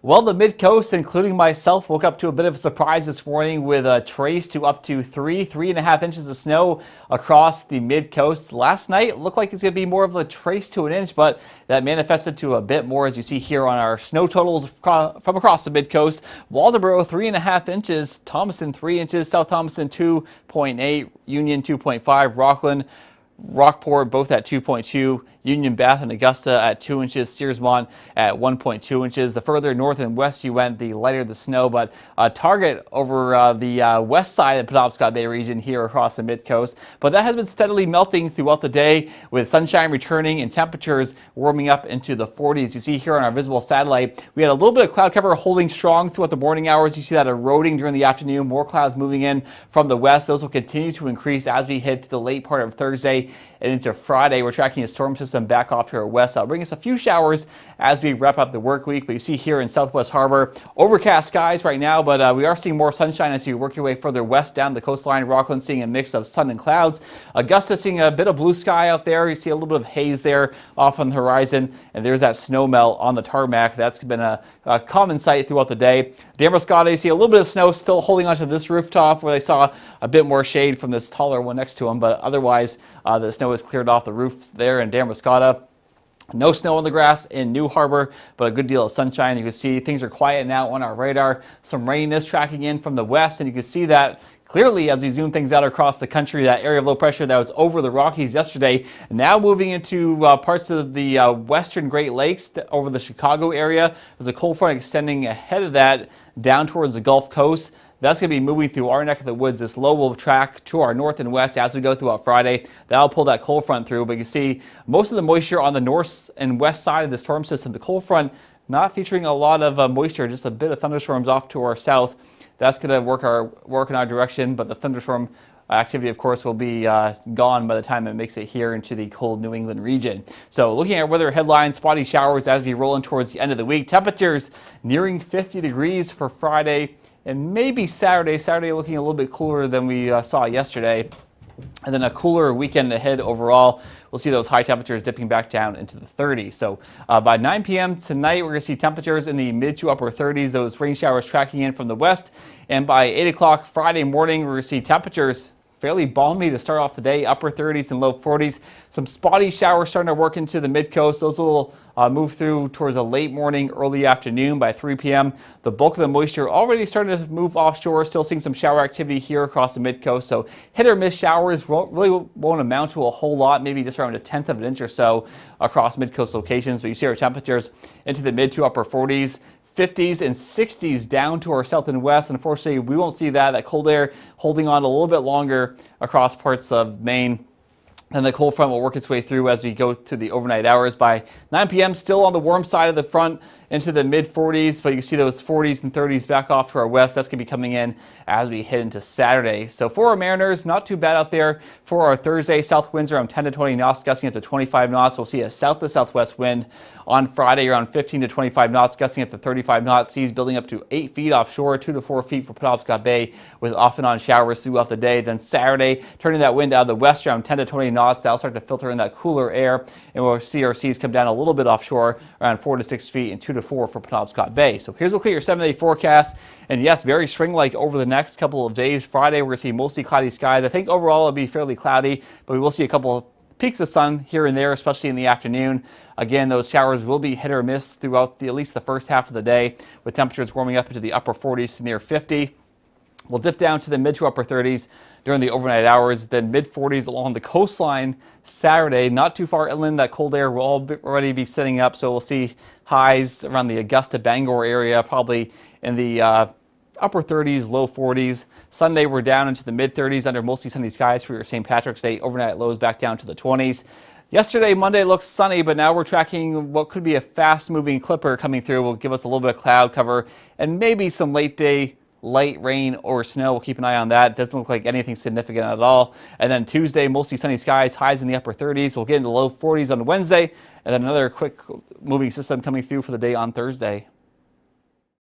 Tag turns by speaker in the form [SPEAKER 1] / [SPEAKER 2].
[SPEAKER 1] Well, the Midcoast, including myself, woke up to a bit of a surprise this morning with a trace to up to 3.5 inches of snow across the Midcoast. Last night, it looked like it's going to be more of a trace to an inch, but that manifested to a bit more, as you see here on our snow totals from across the Midcoast. Waldoboro, 3.5 inches, Thomaston, 3 inches, South Thomaston, 2.8, Union, 2.5, Rockport, both at 2.2, Union, Bath, and Augusta at 2 inches, Searsmont at 1.2 inches. The further north and west you went, the lighter the snow, but target over the west side of the Penobscot Bay region here across the Midcoast. But that has been steadily melting throughout the day, with sunshine returning and temperatures warming up into the 40s. You see here on our visible satellite, we had a little bit of cloud cover holding strong throughout the morning hours. You see that eroding during the afternoon, more clouds moving in from the west. Those will continue to increase as we head to the late part of Thursday and into Friday. We're tracking a storm system back off to our west. That'll bring us a few showers as we wrap up the work week. But you see here in Southwest Harbor, overcast skies right now, but we are seeing more sunshine as you work your way further west down the coastline. Rockland seeing a mix of sun and clouds. Augusta seeing a bit of blue sky out there. You see a little bit of haze there off on the horizon, and there's that snow melt on the tarmac. That's been a common sight throughout the day. Damariscotta, you see a little bit of snow still holding onto this rooftop where they saw a bit more shade from this taller one next to them, but otherwise the snow has cleared off the roofs there in Damariscotta. No snow on the grass in New Harbor, but a good deal of sunshine. You can see things are quiet now on our radar. Some rain is tracking in from the west, and you can see that clearly as we zoom things out across the country. That area of low pressure that was over the Rockies yesterday, now moving into parts of the western Great Lakes over the Chicago area. There's a cold front extending ahead of that down towards the Gulf Coast. That's going to be moving through our neck of the woods. This low will track to our north and west as we go throughout Friday. That'll pull that cold front through, but you can see most of the moisture on the north and west side of the storm system. The cold front not featuring a lot of moisture, just a bit of thunderstorms off to our south. That's going to work in our direction, but the thunderstorm activity, of course, will be gone by the time it makes it here into the cold New England region. So looking at weather headlines, spotty showers as we roll in towards the end of the week. Temperatures nearing 50 degrees for Friday and maybe Saturday. Saturday looking a little bit cooler than we saw yesterday. And then a cooler weekend ahead overall. We'll see those high temperatures dipping back down into the 30s. So by 9 p.m. tonight, we're going to see temperatures in the mid to upper 30s. Those rain showers tracking in from the west. And by 8 o'clock Friday morning, we're going to see temperatures fairly balmy to start off the day, upper 30s and low 40s. Some spotty showers starting to work into the Midcoast. Those will move through towards a late morning, early afternoon by 3 p.m. The bulk of the moisture already starting to move offshore. Still seeing some shower activity here across the Midcoast. So hit or miss showers really won't amount to a whole lot, maybe just around 1/10 of an inch or so across Midcoast locations. But you see our temperatures into the mid to upper 40s. 50s and 60s down to our south and west. Unfortunately, we won't see that cold air holding on a little bit longer across parts of Maine. And the cold front will work its way through as we go to the overnight hours. By 9 p.m., still on the warm side of the front into the mid 40s, but you can see those 40s and 30s back off to our west. That's going to be coming in as we head into Saturday. So for our mariners, not too bad out there. For our Thursday, south winds around 10 to 20 knots, gusting up to 25 knots. We'll see a south to southwest wind on Friday around 15 to 25 knots, gusting up to 35 knots. Seas building up to 8 feet offshore, 2 to 4 feet for Penobscot Bay, with off and on showers throughout the day. Then Saturday, turning that wind out of the west around 10 to 20 knots. That'll start to filter in that cooler air, and we'll see our seas come down a little bit offshore around 4 to 6 feet and 2 to 4 for Penobscot Bay. So here's a look at your 7-day forecast. And yes, very spring-like over the next couple of days. Friday, we're going to see mostly cloudy skies. I think overall it'll be fairly cloudy, but we will see a couple of peaks of sun here and there, especially in the afternoon. Again, those showers will be hit or miss throughout at least the first half of the day, with temperatures warming up into the upper 40s to near 50. We'll dip down to the mid to upper 30s during the overnight hours, then mid 40s along the coastline Saturday. Not too far inland, that cold air will already be setting up, so we'll see highs around the Augusta, Bangor area, probably in the upper 30s, low 40s. Sunday, we're down into the mid 30s under mostly sunny skies for your St. Patrick's Day. Overnight lows back down to the 20s. Yesterday, Monday, looks sunny, but now we're tracking what could be a fast-moving clipper coming through. Will give us a little bit of cloud cover and maybe some late-day light rain or snow. We'll keep an eye on that. Doesn't look like anything significant at all. And then Tuesday, mostly sunny skies, highs in the upper 30s. We'll get into the low 40s on Wednesday, and then another quick moving system coming through for the day on Thursday.